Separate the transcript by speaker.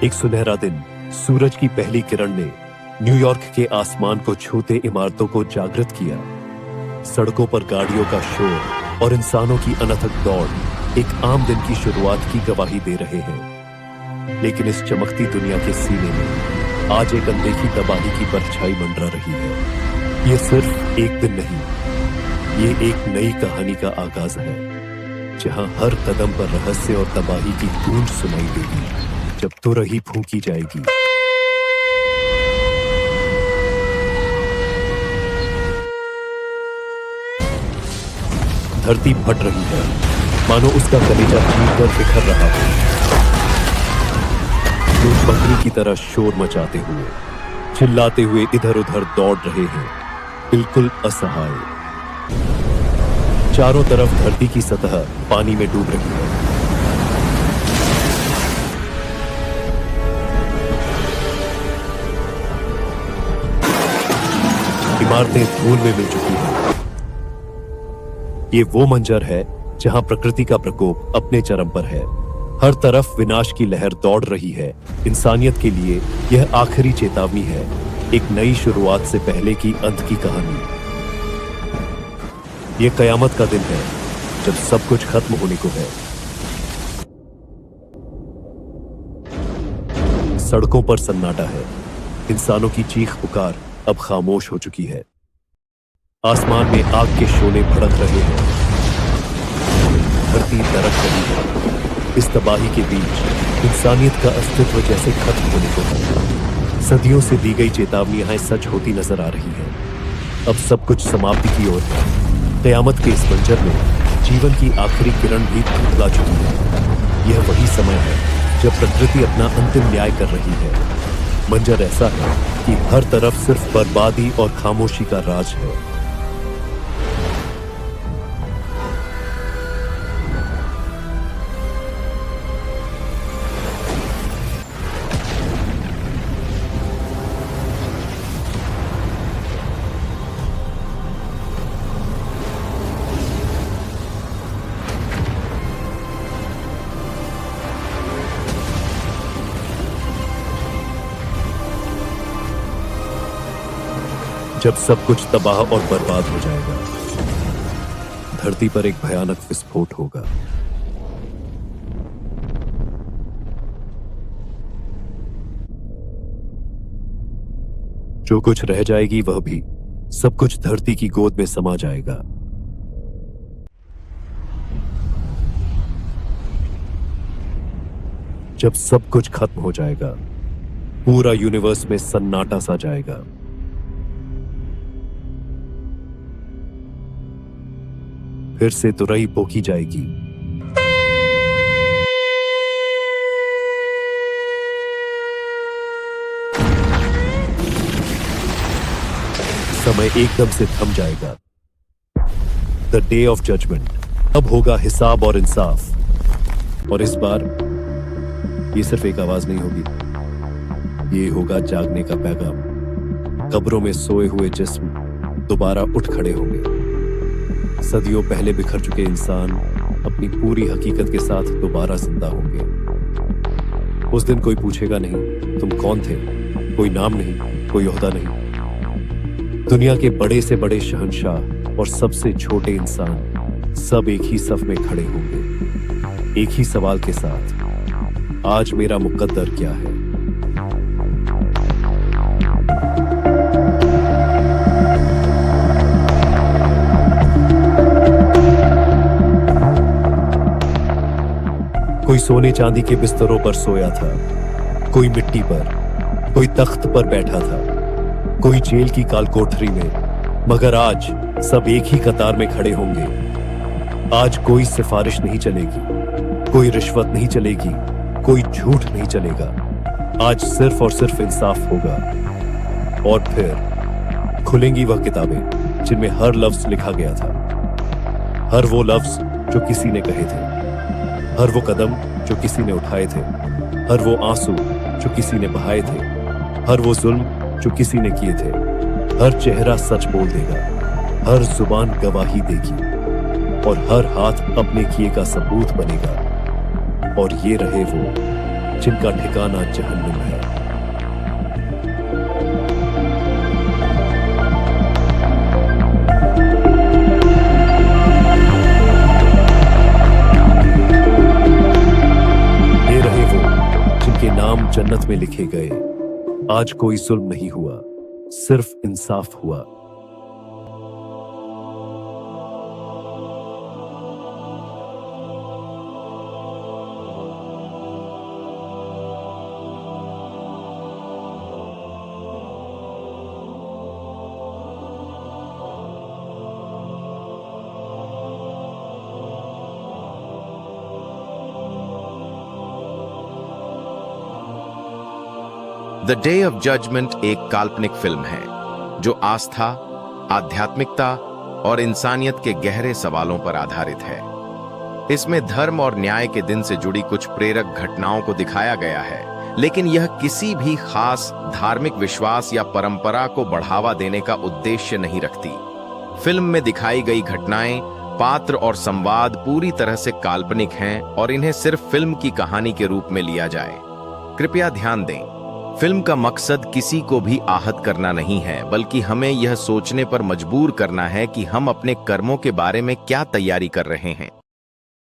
Speaker 1: एक सुनहरा दिन, सूरज की पहली किरण ने न्यूयॉर्क के आसमान को छूते इमारतों को जागृत किया। सड़कों पर गाड़ियों का शोर और इंसानों की अनथक दौड़ एक आम दिन की शुरुआत की गवाही दे रहे हैं। लेकिन इस चमकती दुनिया के सीने में आज एक अनदेखी तबाही की परछाई मंडरा रही है। ये सिर्फ एक दिन नहीं, ये एक नई कहानी का आगाज है, जहां हर कदम पर रहस्य और तबाही की गूंज सुनाई देगी जब तुरही फूंकी जाएगी। धरती फट रही है, मानो उसका कलेजा चीर कर बिखर रहा हो। लोग बकरी की तरह शोर मचाते हुए, चिल्लाते हुए इधर उधर दौड़ रहे हैं, बिल्कुल असहाय। चारों तरफ धरती की सतह पानी में डूब रही है। इमारतें धूल में मिल चुकी हैं। ये वो मंजर है जहां प्रकृति का प्रकोप अपने चरम पर है। हर तरफ विनाश की लहर दौड़ रही है। इंसानियत के लिए यह आखिरी चेतावनी है, एक नई शुरुआत से पहले की अंत की कहानी। यह कयामत का दिन है, जब सब कुछ खत्म होने को है। सड़कों पर सन्नाटा है, इंसानों की चीख पुकार अब खामोश हो चुकी है। आसमान में आग के शोले भड़क रहे हैं, धरती दरक रही है। इस तबाही के बीच इंसानियत का अस्तित्व जैसे खत्म होने को है। सदियों से दी गई चेतावनियां सच होती नजर आ रही हैं। अब सब कुछ समाप्ति की ओर है। कयामत के इस मंजर में जीवन की आखिरी किरण भी धुंधला चुकी है। यह वही समय है जब प्रकृति अपना अंतिम न्याय कर रही है। मंजर ऐसा है कि हर तरफ सिर्फ बर्बादी और खामोशी का राज है। जब सब कुछ तबाह और बर्बाद हो जाएगा, धरती पर एक भयानक विस्फोट होगा। जो कुछ रह जाएगी वह भी सब कुछ धरती की गोद में समा जाएगा। जब सब कुछ खत्म हो जाएगा, पूरा यूनिवर्स में सन्नाटा सा जाएगा। फिर से तुरही पोकी जाएगी। समय एकदम से थम जाएगा। The day of judgement. अब होगा हिसाब और इंसाफ। और इस बार ये सिर्फ एक आवाज नहीं होगी, ये होगा जागने का पैगाम। कब्रों में सोए हुए जिस्म दोबारा उठ खड़े होंगे। सदियों पहले बिखर चुके इंसान अपनी पूरी हकीकत के साथ दोबारा जिंदा होंगे। उस दिन कोई पूछेगा नहीं तुम कौन थे, कोई नाम नहीं, कोई ओहदा नहीं। दुनिया के बड़े से बड़े शहंशाह और सबसे छोटे इंसान सब एक ही सफ में खड़े होंगे, एक ही सवाल के साथ, आज मेरा मुकद्दर क्या है। कोई सोने चांदी के बिस्तरों पर सोया था, कोई मिट्टी पर, कोई तख्त पर बैठा था, कोई जेल की कालकोठरी में, मगर आज सब एक ही कतार में खड़े होंगे। आज कोई सिफारिश नहीं चलेगी, कोई रिश्वत नहीं चलेगी, कोई झूठ नहीं चलेगा। आज सिर्फ और सिर्फ इंसाफ होगा। और फिर खुलेंगी वह किताबें जिनमें हर लफ्ज लिखा गया था, हर वो लफ्ज जो किसी ने कहे थे, हर वो कदम जो किसी ने उठाए थे, हर वो आंसू जो किसी ने बहाए थे, हर वो जुल्म जो किसी ने किए थे। हर चेहरा सच बोल देगा, हर जुबान गवाही देगी और हर हाथ अपने किए का सबूत बनेगा। और ये रहे वो जिनका ठिकाना जहन्नुम है। ये रहे वो जिनके नाम जन्नत में लिखे गए। आज कोई जुल्म नहीं हुआ, सिर्फ इंसाफ हुआ।
Speaker 2: द डे ऑफ जजमेंट एक काल्पनिक फिल्म है जो आस्था, आध्यात्मिकता और इंसानियत के गहरे सवालों पर आधारित है। इसमें धर्म और न्याय के दिन से जुड़ी कुछ प्रेरक घटनाओं को दिखाया गया है, लेकिन यह किसी भी खास धार्मिक विश्वास या परंपरा को बढ़ावा देने का उद्देश्य नहीं रखती। फिल्म में दिखाई गई घटनाएं, पात्र और संवाद पूरी तरह से काल्पनिक हैं और इन्हें सिर्फ फिल्म की कहानी के रूप में लिया जाए। कृपया ध्यान दें, फिल्म का मकसद किसी को भी आहत करना नहीं है, बल्कि हमें यह सोचने पर मजबूर करना है कि हम अपने कर्मों के बारे में क्या तैयारी कर रहे हैं।